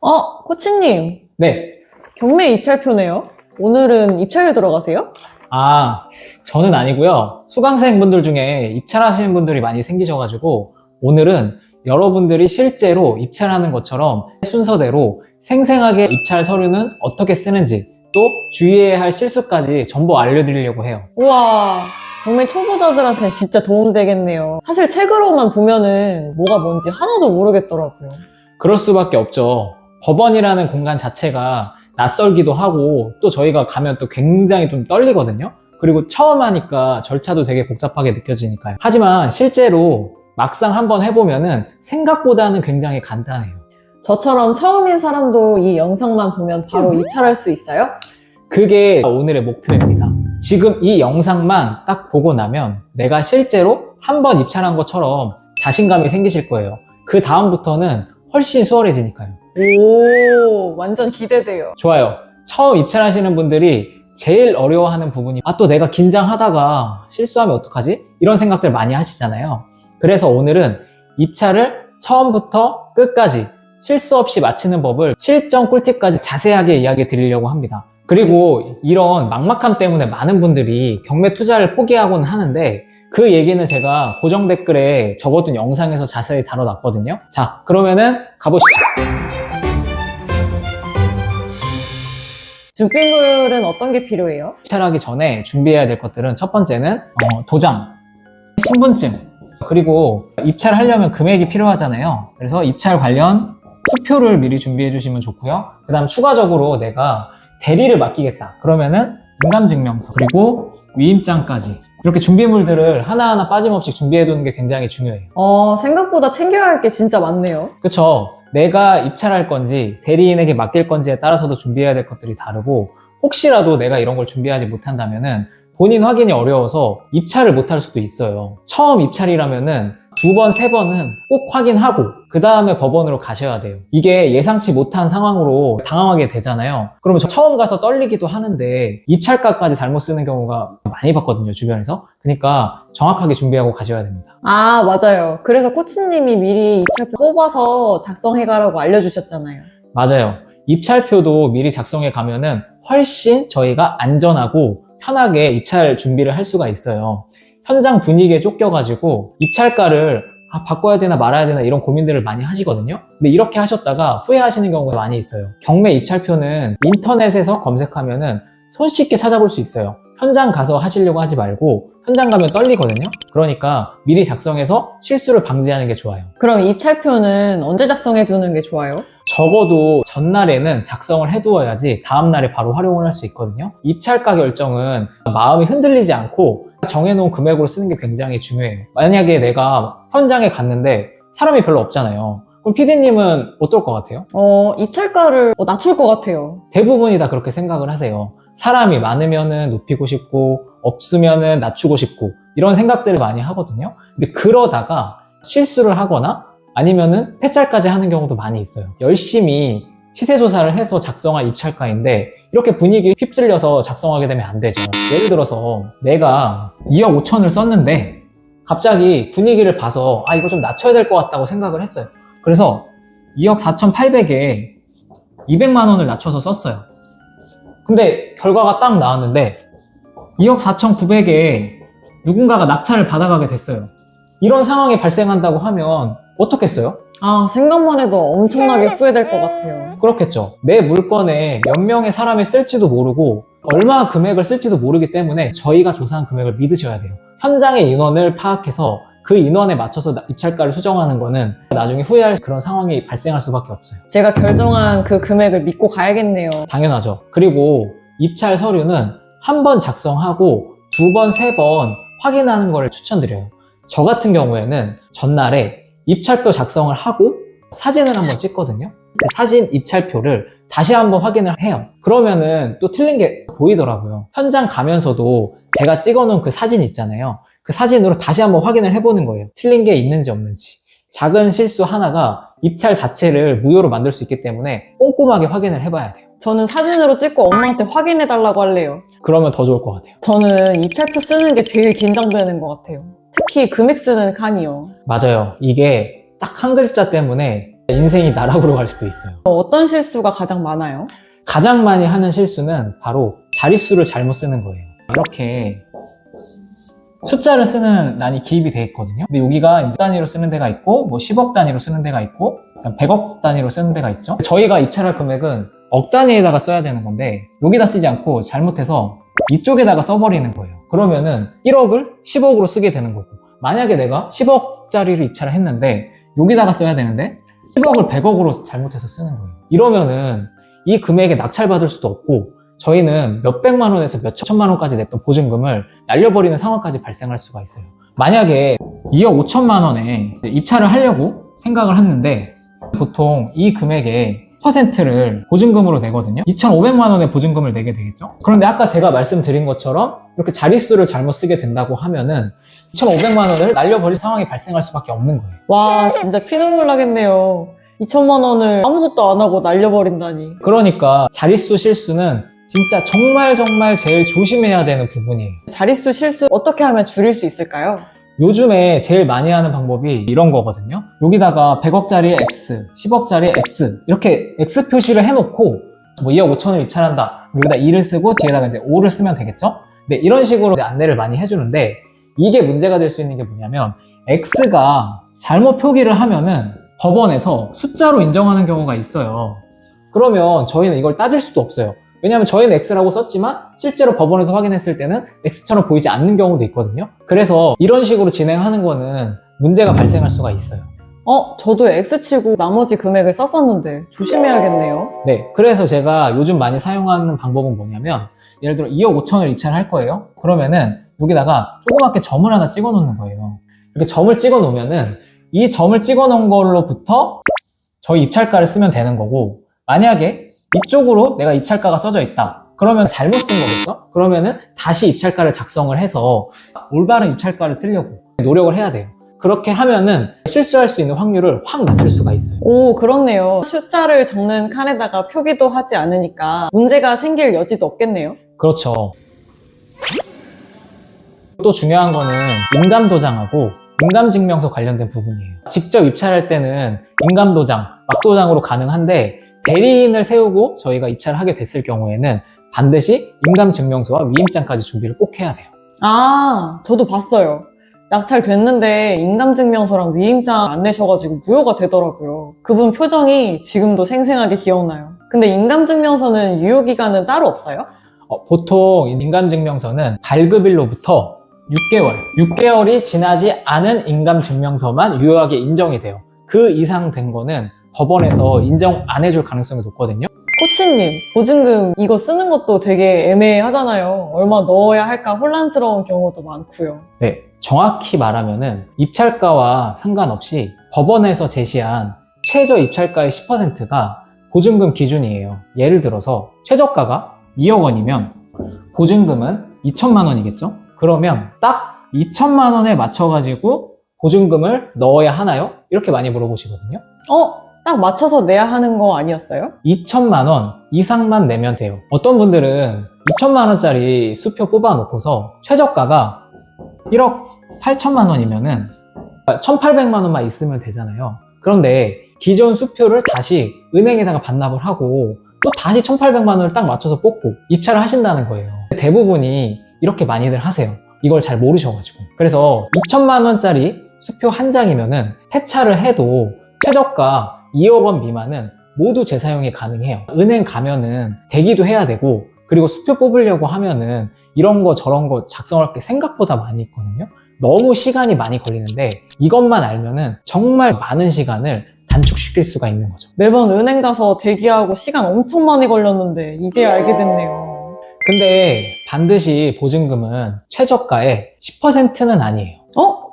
코치님, 네. 경매 입찰표네요? 오늘은 입찰을 들어가세요? 저는 아니고요. 수강생분들 중에 입찰하시는 분들이 많이 생기셔가지고 오늘은 여러분들이 실제로 입찰하는 것처럼 순서대로 생생하게 입찰 서류는 어떻게 쓰는지 또 주의해야 할 실수까지 전부 알려드리려고 해요. 우와, 경매 초보자들한테 진짜 도움되겠네요. 사실 책으로만 보면은 뭐가 뭔지 하나도 모르겠더라고요. 그럴 수밖에 없죠. 법원이라는 공간 자체가 낯설기도 하고 또 저희가 가면 또 굉장히 좀 떨리거든요. 그리고 처음 하니까 절차도 되게 복잡하게 느껴지니까요. 하지만 실제로 막상 한번 해보면은 생각보다는 굉장히 간단해요. 저처럼 처음인 사람도 이 영상만 보면 바로 입찰할 수 있어요? 그게 오늘의 목표입니다. 지금 이 영상만 딱 보고 나면 내가 실제로 한번 입찰한 것처럼 자신감이 생기실 거예요. 그 다음부터는 훨씬 수월해지니까요. 오, 완전 기대돼요. 좋아요. 처음 입찰하시는 분들이 제일 어려워하는 부분이 또 내가 긴장하다가 실수하면 어떡하지? 이런 생각들 많이 하시잖아요. 그래서 오늘은 입찰을 처음부터 끝까지 실수 없이 마치는 법을 실전 꿀팁까지 자세하게 이야기 드리려고 합니다. 그리고 이런 막막함 때문에 많은 분들이 경매 투자를 포기하곤 하는데 그 얘기는 제가 고정 댓글에 적어둔 영상에서 자세히 다뤄놨거든요. 자, 그러면은 가보시죠. 준비물은 어떤 게 필요해요? 입찰하기 전에 준비해야 될 것들은 첫 번째는 도장, 신분증, 그리고 입찰하려면 금액이 필요하잖아요. 그래서 입찰 관련 수표를 미리 준비해 주시면 좋고요. 그 다음 추가적으로 내가 대리를 맡기겠다 그러면은 인감증명서 그리고 위임장까지 이렇게 준비물들을 하나하나 빠짐없이 준비해 두는 게 굉장히 중요해요. 생각보다 챙겨야 할 게 진짜 많네요. 그쵸? 내가 입찰할 건지 대리인에게 맡길 건지에 따라서도 준비해야 될 것들이 다르고 혹시라도 내가 이런 걸 준비하지 못한다면은 본인 확인이 어려워서 입찰을 못할 수도 있어요. 처음 입찰이라면은 2번, 3번은 꼭 확인하고 그 다음에 법원으로 가셔야 돼요. 이게 예상치 못한 상황으로 당황하게 되잖아요. 그러면 처음 가서 떨리기도 하는데 입찰가까지 잘못 쓰는 경우가 많이 봤거든요, 주변에서. 그러니까 정확하게 준비하고 가셔야 됩니다. 맞아요. 그래서 코치님이 미리 입찰표 뽑아서 작성해가라고 알려주셨잖아요. 맞아요. 입찰표도 미리 작성해 가면은 훨씬 저희가 안전하고 편하게 입찰 준비를 할 수가 있어요. 현장 분위기에 쫓겨가지고 입찰가를 바꿔야 되나 말아야 되나 이런 고민들을 많이 하시거든요. 근데 이렇게 하셨다가 후회하시는 경우가 많이 있어요. 경매 입찰표는 인터넷에서 검색하면은 손쉽게 찾아볼 수 있어요. 현장 가서 하시려고 하지 말고 현장 가면 떨리거든요. 그러니까 미리 작성해서 실수를 방지하는 게 좋아요. 그럼 입찰표는 언제 작성해 두는 게 좋아요? 적어도 전날에는 작성을 해두어야지 다음날에 바로 활용을 할 수 있거든요. 입찰가 결정은 마음이 흔들리지 않고 정해놓은 금액으로 쓰는 게 굉장히 중요해요. 만약에 내가 현장에 갔는데 사람이 별로 없잖아요. 그럼 PD님은 어떨 것 같아요? 입찰가를 낮출 것 같아요. 대부분이 다 그렇게 생각을 하세요. 사람이 많으면은 높이고 싶고 없으면은 낮추고 싶고 이런 생각들을 많이 하거든요. 근데 그러다가 실수를 하거나 아니면은 폐찰까지 하는 경우도 많이 있어요. 열심히 시세 조사를 해서 작성한 입찰가인데 이렇게 분위기에 휩쓸려서 작성하게 되면 안 되죠. 예를 들어서 내가 2억 5천을 썼는데 갑자기 분위기를 봐서 이거 좀 낮춰야 될 것 같다고 생각을 했어요. 그래서 2억 4,800에 200만 원을 낮춰서 썼어요. 근데 결과가 딱 나왔는데 2억 4,900에 누군가가 낙찰을 받아가게 됐어요. 이런 상황이 발생한다고 하면 어떻겠어요? 생각만 해도 엄청나게 후회될 것 같아요. 그렇겠죠. 내 물건에 몇 명의 사람이 쓸지도 모르고 얼마 금액을 쓸지도 모르기 때문에 저희가 조사한 금액을 믿으셔야 돼요. 현장의 인원을 파악해서 그 인원에 맞춰서 입찰가를 수정하는 거는 나중에 후회할 그런 상황이 발생할 수밖에 없어요. 제가 결정한 그 금액을 믿고 가야겠네요. 당연하죠. 그리고 입찰 서류는 한 번 작성하고 2번, 3번 확인하는 걸 추천드려요. 저 같은 경우에는 전날에 입찰표 작성을 하고 사진을 한번 찍거든요. 그 사진 입찰표를 다시 한번 확인을 해요. 그러면은 또 틀린 게 보이더라고요. 현장 가면서도 제가 찍어놓은 그 사진 있잖아요. 그 사진으로 다시 한번 확인을 해보는 거예요. 틀린 게 있는지 없는지. 작은 실수 하나가 입찰 자체를 무효로 만들 수 있기 때문에 꼼꼼하게 확인을 해봐야 돼요. 저는 사진으로 찍고 엄마한테 확인해달라고 할래요. 그러면 더 좋을 것 같아요. 저는 입찰표 쓰는 게 제일 긴장되는 것 같아요. 특히 금액 쓰는 칸이요. 맞아요. 이게 딱 한 글자 때문에 인생이 나락으로 갈 수도 있어요. 어떤 실수가 가장 많아요? 가장 많이 하는 실수는 바로 자릿수를 잘못 쓰는 거예요. 이렇게 숫자를 쓰는 란이 기입이 되어 있거든요. 근데 여기가 이제 단위로 쓰는 데가 있고, 뭐 10억 단위로 쓰는 데가 있고, 100억 단위로 쓰는 데가 있죠. 저희가 입찰할 금액은 억 단위에다가 써야 되는 건데, 여기다 쓰지 않고 잘못해서 이쪽에다가 써버리는 거예요. 그러면은 1억을 10억으로 쓰게 되는 거고, 만약에 내가 10억짜리를 입찰을 했는데, 여기다가 써야 되는데, 10억을 100억으로 잘못해서 쓰는 거예요. 이러면은 이 금액에 낙찰받을 수도 없고, 저희는 몇백만 원에서 몇천만 원까지 냈던 보증금을 날려버리는 상황까지 발생할 수가 있어요. 만약에 2억 5천만 원에 입찰을 하려고 생각을 했는데 보통 이 금액의 퍼센트를 보증금으로 내거든요. 2,500만 원의 보증금을 내게 되겠죠. 그런데 아까 제가 말씀드린 것처럼 이렇게 자릿수를 잘못 쓰게 된다고 하면은 2,500만 원을 날려버릴 상황이 발생할 수밖에 없는 거예요. 와, 진짜 피눈물 나겠네요. 2천만 원을 아무것도 안 하고 날려버린다니. 그러니까 자릿수 실수는 진짜 정말 제일 조심해야 되는 부분이에요. 자릿수 실수 어떻게 하면 줄일 수 있을까요? 요즘에 제일 많이 하는 방법이 이런 거거든요. 여기다가 100억짜리 X, 10억짜리 X 이렇게 X 표시를 해놓고 뭐 2억 5천을 입찰한다. 여기다 2를 쓰고 뒤에다가 이제 5를 쓰면 되겠죠? 네, 이런 식으로 이제 안내를 많이 해주는데 이게 문제가 될 수 있는 게 뭐냐면 X가 잘못 표기를 하면은 법원에서 숫자로 인정하는 경우가 있어요. 그러면 저희는 이걸 따질 수도 없어요. 왜냐하면 저희는 X라고 썼지만 실제로 법원에서 확인했을 때는 X처럼 보이지 않는 경우도 있거든요. 그래서 이런 식으로 진행하는 거는 문제가 발생할 수가 있어요. 저도 X치고 나머지 금액을 썼었는데 조심해야겠네요. 네, 그래서 제가 요즘 많이 사용하는 방법은 뭐냐면 예를 들어 2억 5천을 입찰할 거예요. 그러면은 여기다가 조그맣게 점을 하나 찍어 놓는 거예요. 이렇게 점을 찍어 놓으면은 이 점을 찍어 놓은 걸로부터 저희 입찰가를 쓰면 되는 거고, 만약에 이쪽으로 내가 입찰가가 써져 있다. 그러면 잘못 쓴 거겠죠? 그러면은 다시 입찰가를 작성을 해서 올바른 입찰가를 쓰려고 노력을 해야 돼요. 그렇게 하면은 실수할 수 있는 확률을 확 낮출 수가 있어요. 오, 그렇네요. 숫자를 적는 칸에다가 표기도 하지 않으니까 문제가 생길 여지도 없겠네요. 그렇죠. 또 중요한 거는 인감도장하고 인감증명서 관련된 부분이에요. 직접 입찰할 때는 인감도장, 막도장으로 가능한데 대리인을 세우고 저희가 입찰을 하게 됐을 경우에는 반드시 인감증명서와 위임장까지 준비를 꼭 해야 돼요. 아, 저도 봤어요. 낙찰 됐는데 인감증명서랑 위임장 안 내셔가지고 무효가 되더라고요. 그분 표정이 지금도 생생하게 기억나요. 근데 인감증명서는 유효기간은 따로 없어요? 보통 인감증명서는 발급일로부터 6개월이 지나지 않은 인감증명서만 유효하게 인정이 돼요. 그 이상 된 거는 법원에서 인정 안 해줄 가능성이 높거든요. 코치님, 보증금 이거 쓰는 것도 되게 애매하잖아요. 얼마 넣어야 할까 혼란스러운 경우도 많고요. 네, 정확히 말하면은 입찰가와 상관없이 법원에서 제시한 최저 입찰가의 10%가 보증금 기준이에요. 예를 들어서 최저가가 2억 원이면 보증금은 2천만 원이겠죠? 그러면 딱 2천만 원에 맞춰가지고 보증금을 넣어야 하나요? 이렇게 많이 물어보시거든요. 딱 맞춰서 내야 하는 거 아니었어요? 2천만 원 이상만 내면 돼요. 어떤 분들은 2천만 원짜리 수표 뽑아놓고서 최저가가 1억 8천만 원이면은 1,800만 원만 있으면 되잖아요. 그런데 기존 수표를 다시 은행에다가 반납을 하고 또 다시 1,800만 원을 딱 맞춰서 뽑고 입찰을 하신다는 거예요. 대부분이 이렇게 많이들 하세요. 이걸 잘 모르셔가지고. 그래서 2천만 원짜리 수표 한 장이면은 폐차를 해도 최저가 2억 원 미만은 모두 재사용이 가능해요. 은행 가면은 대기도 해야 되고, 그리고 수표 뽑으려고 하면은 이런 거 저런 거 작성할 게 생각보다 많이 있거든요. 너무 시간이 많이 걸리는데 이것만 알면은 정말 많은 시간을 단축시킬 수가 있는 거죠. 매번 은행 가서 대기하고 시간 엄청 많이 걸렸는데 이제 알게 됐네요. 근데 반드시 보증금은 최저가의 10%는 아니에요.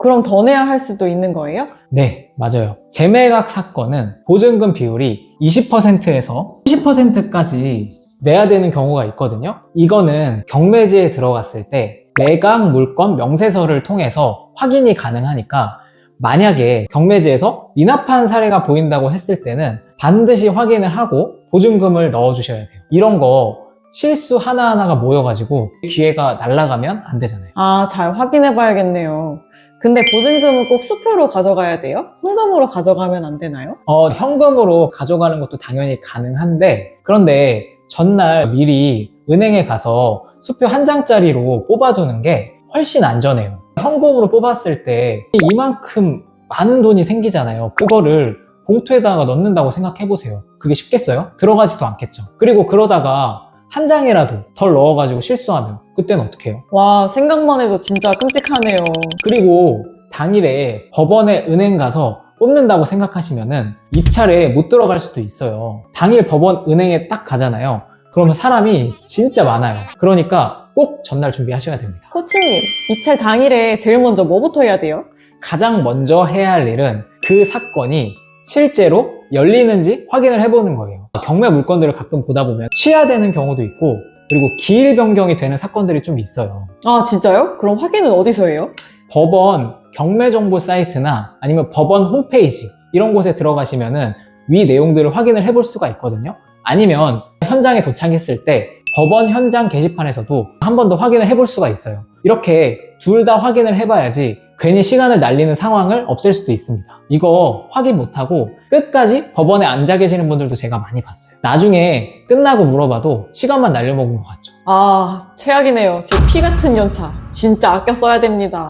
그럼 더 내야 할 수도 있는 거예요? 네, 맞아요. 재매각 사건은 보증금 비율이 20%에서 30%까지 내야 되는 경우가 있거든요. 이거는 경매지에 들어갔을 때 매각 물건 명세서를 통해서 확인이 가능하니까 만약에 경매지에서 미납한 사례가 보인다고 했을 때는 반드시 확인을 하고 보증금을 넣어주셔야 돼요. 이런 거 실수 하나하나가 모여가지고 기회가 날아가면 안 되잖아요. 잘 확인해 봐야겠네요. 근데 보증금은 꼭 수표로 가져가야 돼요? 현금으로 가져가면 안 되나요? 현금으로 가져가는 것도 당연히 가능한데, 그런데 전날 미리 은행에 가서 수표 한 장짜리로 뽑아두는 게 훨씬 안전해요. 현금으로 뽑았을 때 이만큼 많은 돈이 생기잖아요. 그거를 봉투에다가 넣는다고 생각해보세요. 그게 쉽겠어요? 들어가지도 않겠죠. 그리고 그러다가 한 장이라도 덜 넣어가지고 실수하면 그때는 어떻게 해요? 와, 생각만 해도 진짜 끔찍하네요. 그리고 당일에 법원에 은행 가서 뽑는다고 생각하시면은 입찰에 못 들어갈 수도 있어요. 당일 법원 은행에 딱 가잖아요. 그러면 사람이 진짜 많아요. 그러니까 꼭 전날 준비하셔야 됩니다. 코치님, 입찰 당일에 제일 먼저 뭐부터 해야 돼요? 가장 먼저 해야 할 일은 그 사건이 실제로 열리는지 확인을 해보는 거예요. 경매 물건들을 가끔 보다 보면 취하되는 경우도 있고, 그리고 기일 변경이 되는 사건들이 좀 있어요. 아, 진짜요? 그럼 확인은 어디서 해요? 법원 경매 정보 사이트나 아니면 법원 홈페이지 이런 곳에 들어가시면은 위 내용들을 확인을 해볼 수가 있거든요. 아니면 현장에 도착했을 때 법원 현장 게시판에서도 한 번 더 확인을 해볼 수가 있어요. 이렇게 둘 다 확인을 해봐야지 괜히 시간을 날리는 상황을 없앨 수도 있습니다. 이거 확인 못하고 끝까지 법원에 앉아 계시는 분들도 제가 많이 봤어요. 나중에 끝나고 물어봐도 시간만 날려먹은 것 같죠. 아, 최악이네요. 제 피 같은 연차. 진짜 아껴 써야 됩니다.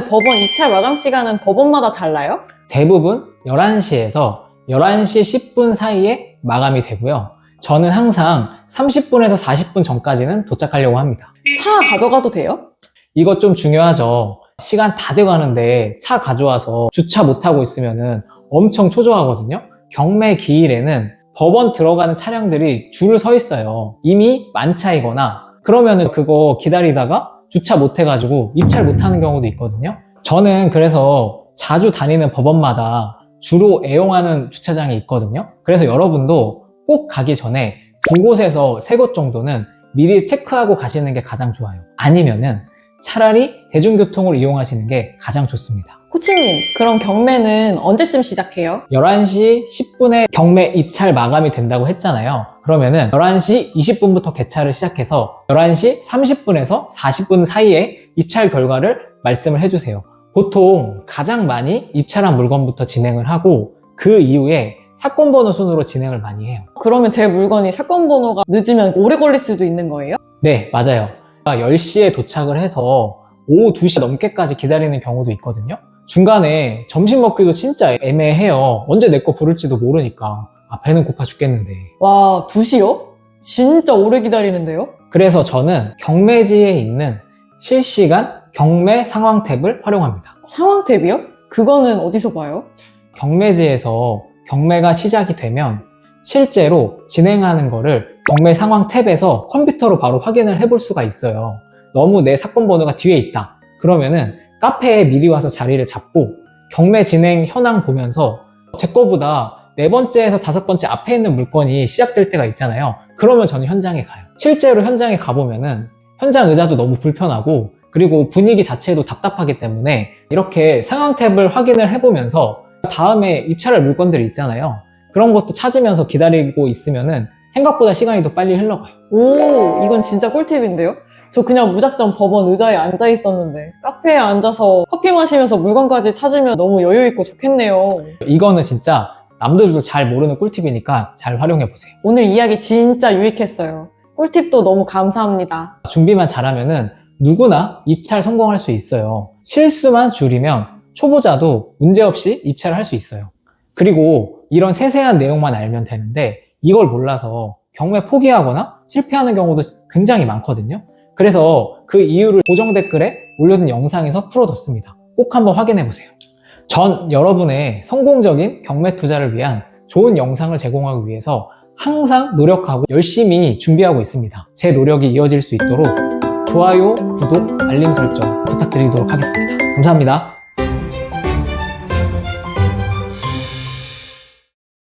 법원 입찰 마감 시간은 법원마다 달라요? 대부분 11시에서 11시 10분 사이에 마감이 되고요. 저는 항상 30분에서 40분 전까지는 도착하려고 합니다. 차 가져가도 돼요? 이것 좀 중요하죠. 시간 다 돼가는데 차 가져와서 주차 못하고 있으면은 엄청 초조하거든요. 경매 기일에는 법원 들어가는 차량들이 줄을 서 있어요. 이미 만차이거나 그러면은 그거 기다리다가 주차 못 해가지고 입찰 못하는 경우도 있거든요. 저는 그래서 자주 다니는 법원마다 주로 애용하는 주차장이 있거든요. 그래서 여러분도 꼭 가기 전에 두 곳에서 세 곳 정도는 미리 체크하고 가시는 게 가장 좋아요. 아니면은 차라리 대중교통을 이용하시는 게 가장 좋습니다. 코치님, 그럼 경매는 언제쯤 시작해요? 11시 10분에 경매 입찰 마감이 된다고 했잖아요. 그러면은 11시 20분부터 개찰을 시작해서 11시 30분에서 40분 사이에 입찰 결과를 말씀을 해주세요. 보통 가장 많이 입찰한 물건부터 진행을 하고 그 이후에 사건 번호 순으로 진행을 많이 해요. 그러면 제 물건이 사건 번호가 늦으면 오래 걸릴 수도 있는 거예요? 네, 맞아요. 10시에 도착을 해서 오후 2시 넘게까지 기다리는 경우도 있거든요. 중간에 점심 먹기도 진짜 애매해요. 언제 내 거 부를지도 모르니까. 배는 고파 죽겠는데. 와, 2시요? 진짜 오래 기다리는데요? 그래서 저는 경매지에 있는 실시간 경매 상황 탭을 활용합니다. 상황 탭이요? 그거는 어디서 봐요? 경매지에서 경매가 시작이 되면 실제로 진행하는 거를 경매 상황 탭에서 컴퓨터로 바로 확인을 해볼 수가 있어요. 너무 내 사건 번호가 뒤에 있다. 그러면은 카페에 미리 와서 자리를 잡고 경매 진행 현황 보면서 제 거보다 4번째에서 5번째 앞에 있는 물건이 시작될 때가 있잖아요. 그러면 저는 현장에 가요. 실제로 현장에 가보면은 현장 의자도 너무 불편하고 그리고 분위기 자체도 답답하기 때문에 이렇게 상황 탭을 확인을 해보면서 다음에 입찰할 물건들이 있잖아요. 그런 것도 찾으면서 기다리고 있으면은 생각보다 시간이 더 빨리 흘러가요. 오, 이건 진짜 꿀팁인데요? 저 그냥 무작정 법원 의자에 앉아 있었는데 카페에 앉아서 커피 마시면서 물건까지 찾으면 너무 여유 있고 좋겠네요. 이거는 진짜 남들도 잘 모르는 꿀팁이니까 잘 활용해보세요. 오늘 이야기 진짜 유익했어요. 꿀팁도 너무 감사합니다. 준비만 잘하면은 누구나 입찰 성공할 수 있어요. 실수만 줄이면 초보자도 문제없이 입찰을 할 수 있어요. 그리고 이런 세세한 내용만 알면 되는데 이걸 몰라서 경매 포기하거나 실패하는 경우도 굉장히 많거든요. 그래서 그 이유를 고정 댓글에 올려둔 영상에서 풀어뒀습니다. 꼭 한번 확인해보세요. 전 여러분의 성공적인 경매 투자를 위한 좋은 영상을 제공하기 위해서 항상 노력하고 열심히 준비하고 있습니다. 제 노력이 이어질 수 있도록 좋아요, 구독, 알림 설정 부탁드리도록 하겠습니다. 감사합니다.